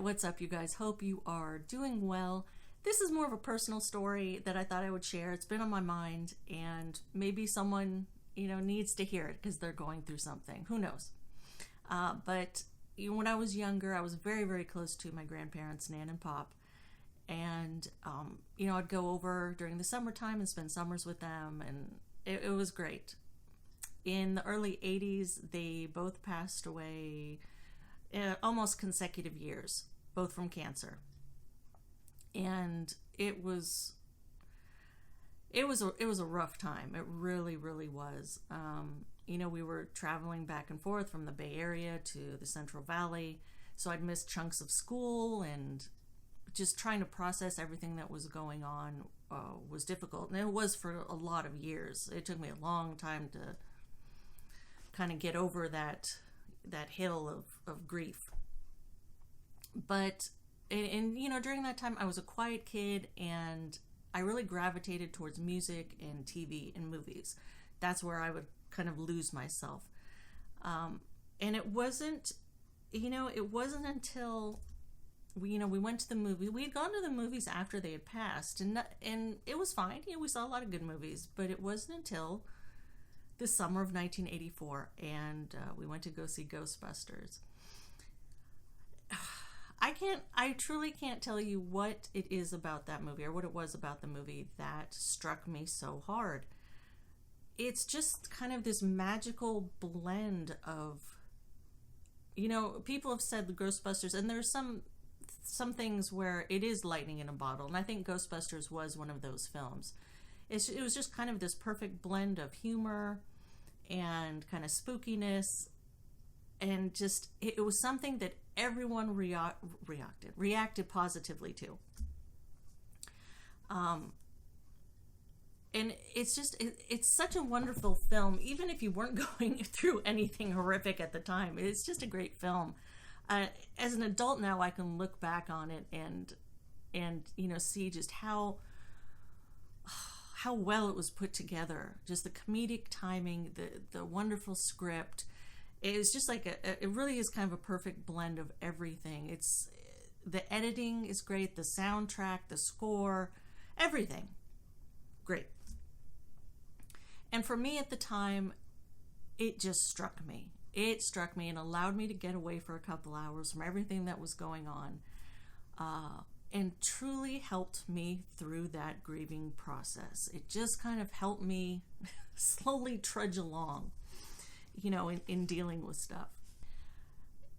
what's up, you guys? Hope you are doing well. This is more of a personal story that I thought I would share. It's been on my mind, and maybe someone, needs to hear it because they're going through something. Who knows? But when I was younger, I was very, very close to my grandparents, Nan and Pop. And, I'd go over during the summertime and spend summers with them, and it was great. In the early 80s, they both passed away almost consecutive years, both from cancer. And it was a rough time. It really, really was. We were traveling back and forth from the Bay Area to the Central Valley, so I'd missed chunks of school, and just trying to process everything that was going on was difficult. And it was for a lot of years. It took me a long time to kind of get over that hill of grief. But during that time I was a quiet kid, and I really gravitated towards music and TV and movies. That's where I would kind of lose myself. And it wasn't until we went to the movie. We had gone to the movies after they had passed, and it was fine. We saw a lot of good movies, but it wasn't until the summer of 1984, and we went to go see Ghostbusters. I truly can't tell you what it is about that movie, or what it was about the movie that struck me so hard. It's just kind of this magical blend of, people have said the Ghostbusters, and there's some things where it is lightning in a bottle, and I think Ghostbusters was one of those films. It was just kind of this perfect blend of humor and kind of spookiness, and just it was something that everyone reacted positively to. And it's such a wonderful film, even if you weren't going through anything horrific at the time. It's just a great film. As an adult now, I can look back on it and see just how well it was put together. Just the comedic timing, the wonderful script. It's just like it really is kind of a perfect blend of everything. It's the editing is great, the soundtrack, the score, everything great. And for me at the time, it just struck me. It struck me and allowed me to get away for a couple hours from everything that was going on, and truly helped me through that grieving process. It just kind of helped me slowly trudge along, in dealing with stuff.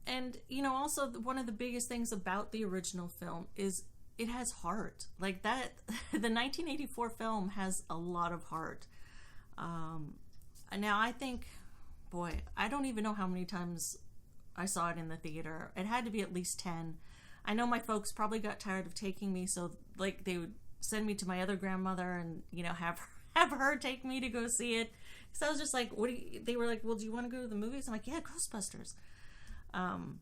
And, also one of the biggest things about the original film is it has heart. Like that, the 1984 film has a lot of heart. Now I think, boy, I don't even know how many times I saw it in the theater. It had to be at least 10. I know my folks probably got tired of taking me, so like they would send me to my other grandmother and, have her take me to go see it. So I was just like, they were like, well, do you want to go to the movies? I'm like, yeah, Ghostbusters. And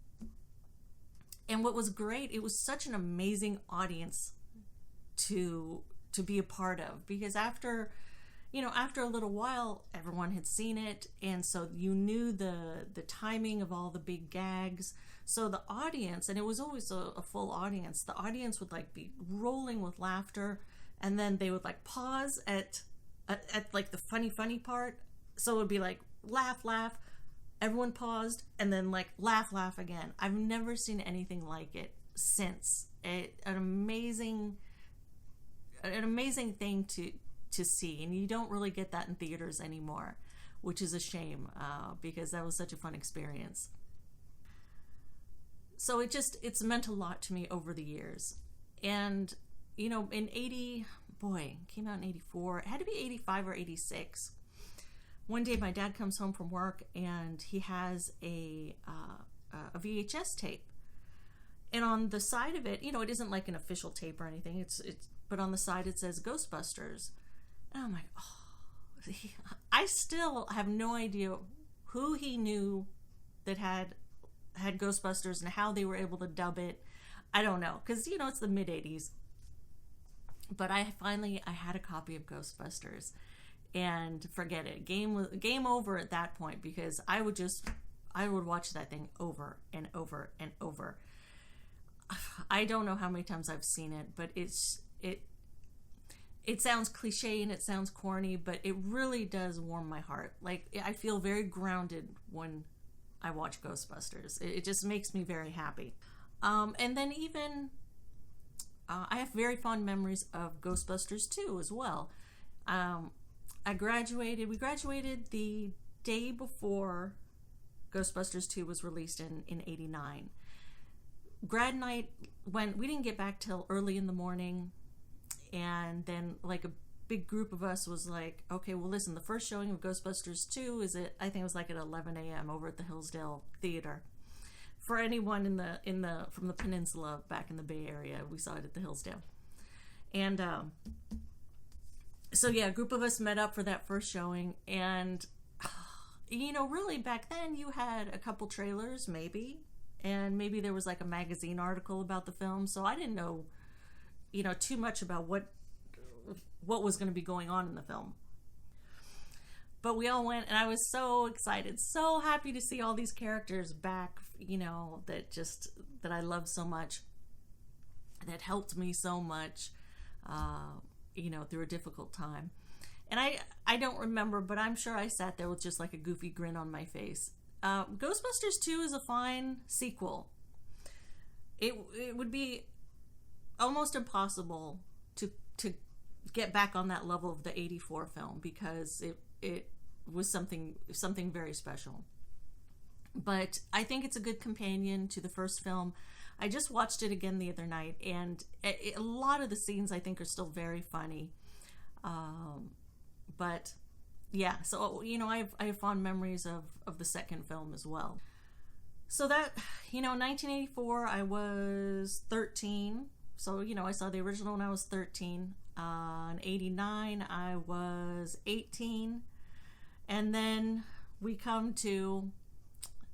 what was great, it was such an amazing audience to be a part of, because after a little while, everyone had seen it, and so you knew the timing of all the big gags. So the audience, and it was always a full audience, the audience would like be rolling with laughter, and then they would like pause at like the funny part. So it would be like laugh, everyone paused, and then like laugh again. I've never seen anything like it since. An amazing thing to see, and you don't really get that in theaters anymore, which is a shame, because that was such a fun experience. So it's meant a lot to me over the years. And in 80, came out in 84, it had to be 85 or 86. One day my dad comes home from work, and he has a VHS tape, and on the side of it, it isn't like an official tape or anything, but on the side it says Ghostbusters. And I'm like, oh, I still have no idea who he knew that had Ghostbusters and how they were able to dub it. I don't know, because it's the mid 80s. But I had a copy of Ghostbusters, and forget it, game over at that point, because I would watch that thing over and over and over. I don't know how many times I've seen it, but it sounds cliche and it sounds corny, but it really does warm my heart. Like, I feel very grounded when I watch Ghostbusters. It just makes me very happy. And then even I have very fond memories of Ghostbusters 2 as well. We graduated the day before Ghostbusters 2 was released in 89. Grad night, when we didn't get back till early in the morning, and then like a big group of us was like, okay, well listen, the first showing of Ghostbusters 2 I think it was like at 11 a.m. over at the Hillsdale Theater. For anyone from the peninsula back in the Bay Area, we saw it at the Hillsdale. And so yeah, a group of us met up for that first showing, and really back then you had a couple trailers maybe, and maybe there was like a magazine article about the film, so I didn't know too much about what was going to be going on in the film. But we all went, and I was so excited, so happy to see all these characters back, that I love so much, that helped me so much, through a difficult time. And I don't remember, but I'm sure I sat there with just like a goofy grin on my face. Ghostbusters 2 is a fine sequel. It would be almost impossible to get back on that level of the 84 film, because it was something very special. But I think it's a good companion to the first film. I just watched it again the other night, and a lot of the scenes I think are still very funny. But yeah, so I have fond memories of the second film as well. So that, in 1984 I was 13. So, I saw the original when I was 13. In 89, I was 18. And then we come to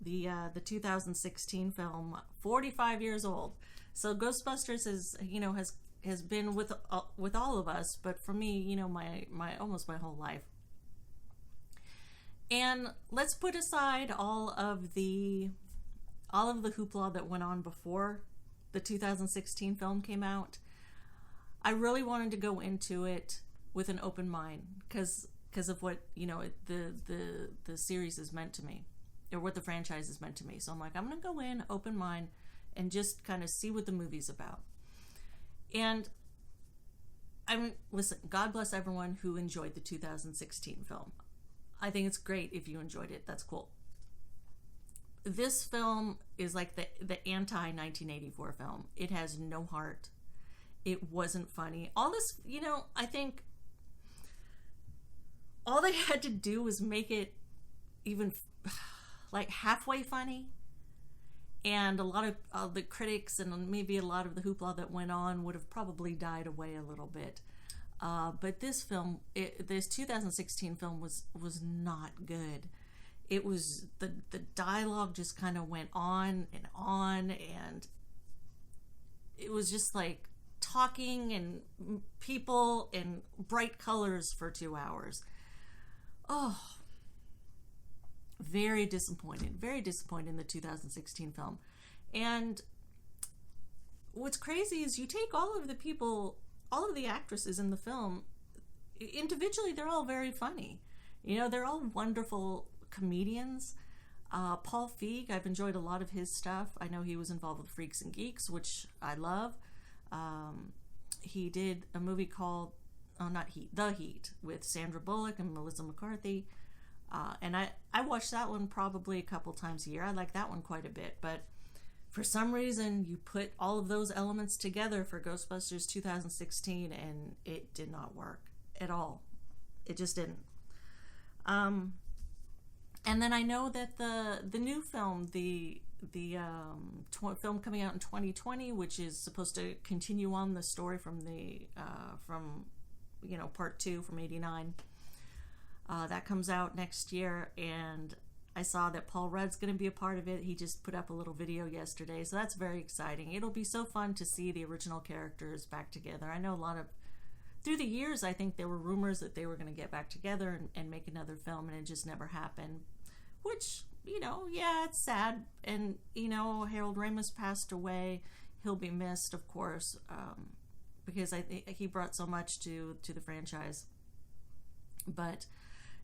the 2016 film, 45 years old. So Ghostbusters has been with all of us, but for me, my almost my whole life. And let's put aside all of the hoopla that went on before the 2016 film came out. I really wanted to go into it with an open mind because of what the series is meant to me, or what the franchise is meant to me. So I'm like, I'm gonna go in open mind and just kind of see what the movie's about. And listen, God bless everyone who enjoyed the 2016 film. I think it's great if you enjoyed it. That's cool. This film is like the anti-1984 film. It has no heart. It wasn't funny. All this, I think all they had to do was make it even like halfway funny. And a lot of the critics and maybe a lot of the hoopla that went on would have probably died away a little bit. But this film, this 2016 film was not good. It was, the dialogue just kind of went on, and it was just like talking and people and bright colors for 2 hours. Oh, very disappointed in the 2016 film. And what's crazy is you take all of the actresses in the film, individually they're all very funny. They're all wonderful comedians. Paul Feig, I've enjoyed a lot of his stuff. I know he was involved with Freaks and Geeks, which I love. He did a movie called The Heat with Sandra Bullock and Melissa McCarthy. And I watch that one probably a couple times a year. I like that one quite a bit. But for some reason, you put all of those elements together for Ghostbusters 2016, and it did not work at all. It just didn't. And then I know that the new film, the film coming out in 2020, which is supposed to continue on the story from part 2 from 89. That comes out next year, and I saw that Paul Rudd's going to be a part of it. He just put up a little video yesterday, so that's very exciting. It'll be so fun to see the original characters back together. I know through the years, I think there were rumors that they were going to get back together and make another film, and it just never happened. Which, yeah, it's sad. And, Harold Ramis passed away. he'll be missed, of course, because I think he brought so much to the franchise. But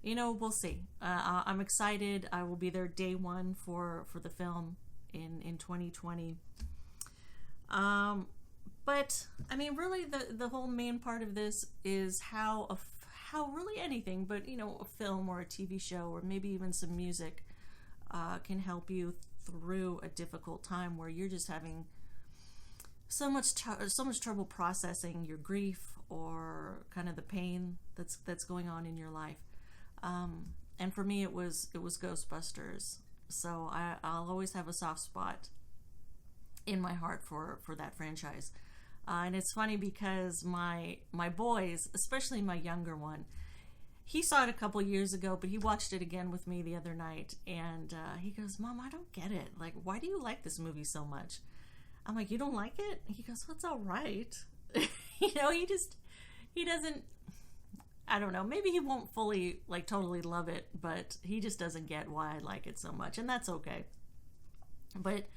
we'll see. I'm excited. I will be there day one for the film in 2020. But I mean, really, the whole main part of this is how really anything, but a film or a TV show or maybe even some music can help you through a difficult time where you're just having so much trouble processing your grief or kind of the pain that's going on in your life. And for me, it was Ghostbusters. So I'll always have a soft spot in my heart for that franchise. And it's funny because my boys, especially my younger one, he saw it a couple years ago, but he watched it again with me the other night, and he goes, "Mom, I don't get it. Like, why do you like this movie so much?" I'm like, "You don't like it?" He goes, "Well, it's all right." He doesn't, I don't know, maybe he won't fully, like, totally love it, but he just doesn't get why I like it so much, and that's okay. But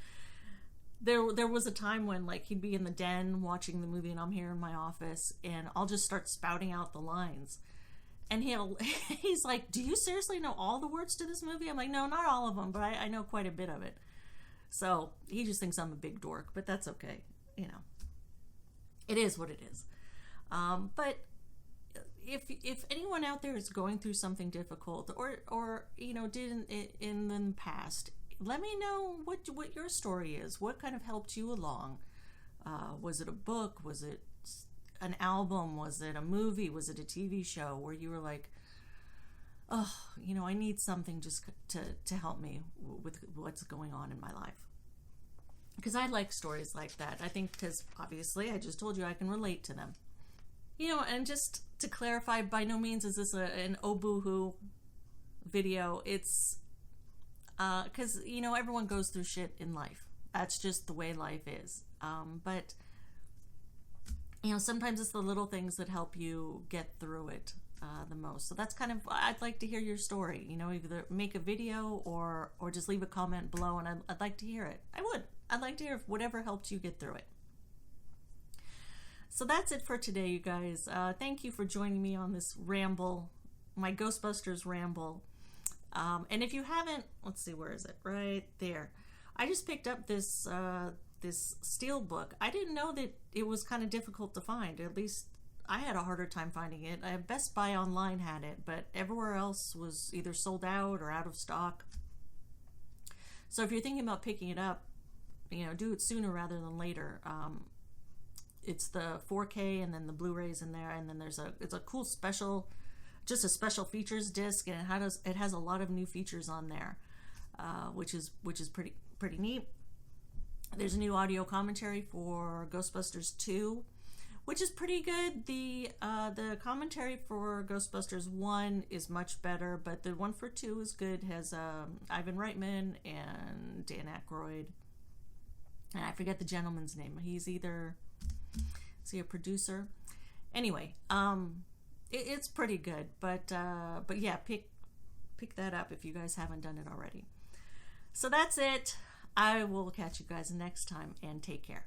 there was a time when, like, he'd be in the den watching the movie and I'm here in my office and I'll just start spouting out the lines. And he's like, "Do you seriously know all the words to this movie?" I'm like, "No, not all of them, but I know quite a bit of it." So he just thinks I'm a big dork, but that's okay. It is what it is. But if anyone out there is going through something difficult or did in the past, let me know what your story is. What kind of helped you along? Was it a book? Was it an album? Was it a movie? Was it a TV show where you were like, "Oh, I need something just to help me with what's going on in my life"? Because I like stories like that. I think because obviously I just told you I can relate to them. And just to clarify, by no means is this an oh boo-hoo video. It's because everyone goes through shit in life. That's just the way life is. But sometimes it's the little things that help you get through it the most. So that's kind of, I'd like to hear your story. Either make a video or just leave a comment below, and I'd like to hear it. I'd like to hear whatever helped you get through it. So that's it for today, you guys. Thank you for joining me on this ramble, my Ghostbusters ramble. And if you haven't, let's see, where is it? Right there. I just picked up this steel book. I didn't know that it was kind of difficult to find. At least I had a harder time finding it. Best Buy online had it, but everywhere else was either sold out or out of stock. So if you're thinking about picking it up, do it sooner rather than later. It's the 4K and then the Blu-rays in there, and then it's a cool special features disc, and it has a lot of new features on there, which is pretty neat. There's a new audio commentary for Ghostbusters 2, which is pretty good. The commentary for Ghostbusters 1 is much better, but the one for 2 is good. It has Ivan Reitman and Dan Aykroyd, and I forget the gentleman's name. Is he a producer? Anyway, it's pretty good, but yeah, pick that up if you guys haven't done it already. So that's it. I will catch you guys next time, and take care.